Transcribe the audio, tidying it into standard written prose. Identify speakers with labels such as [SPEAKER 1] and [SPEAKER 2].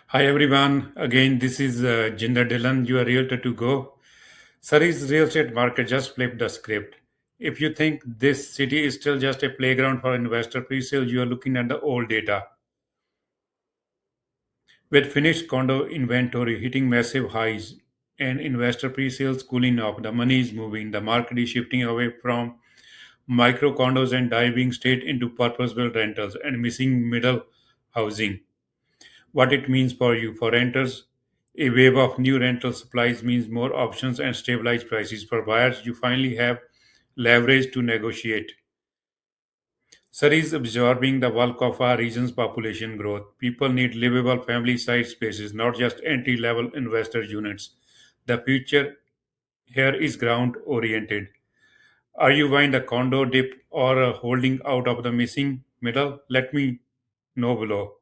[SPEAKER 1] Hi everyone. Again, this is Jinder Dhillon, your realtor to go. Surrey's real estate market just flipped the script. If you think this city is still just a playground for investor pre-sale, you are looking at the old data. With finished condo inventory hitting massive highs and investor pre-sales cooling off, the money is moving. The market is shifting away from micro condos and diving straight into purpose-built rentals and missing middle housing. What it means for you. For renters, a wave of new rental supplies means more options and stabilized prices. For buyers, you finally have leverage to negotiate. Surrey is absorbing the bulk of our region's population growth. People need livable family sized spaces, not just entry level investor units. The future here is ground oriented. Are you buying the condo dip or holding out of the missing middle? Let me know below.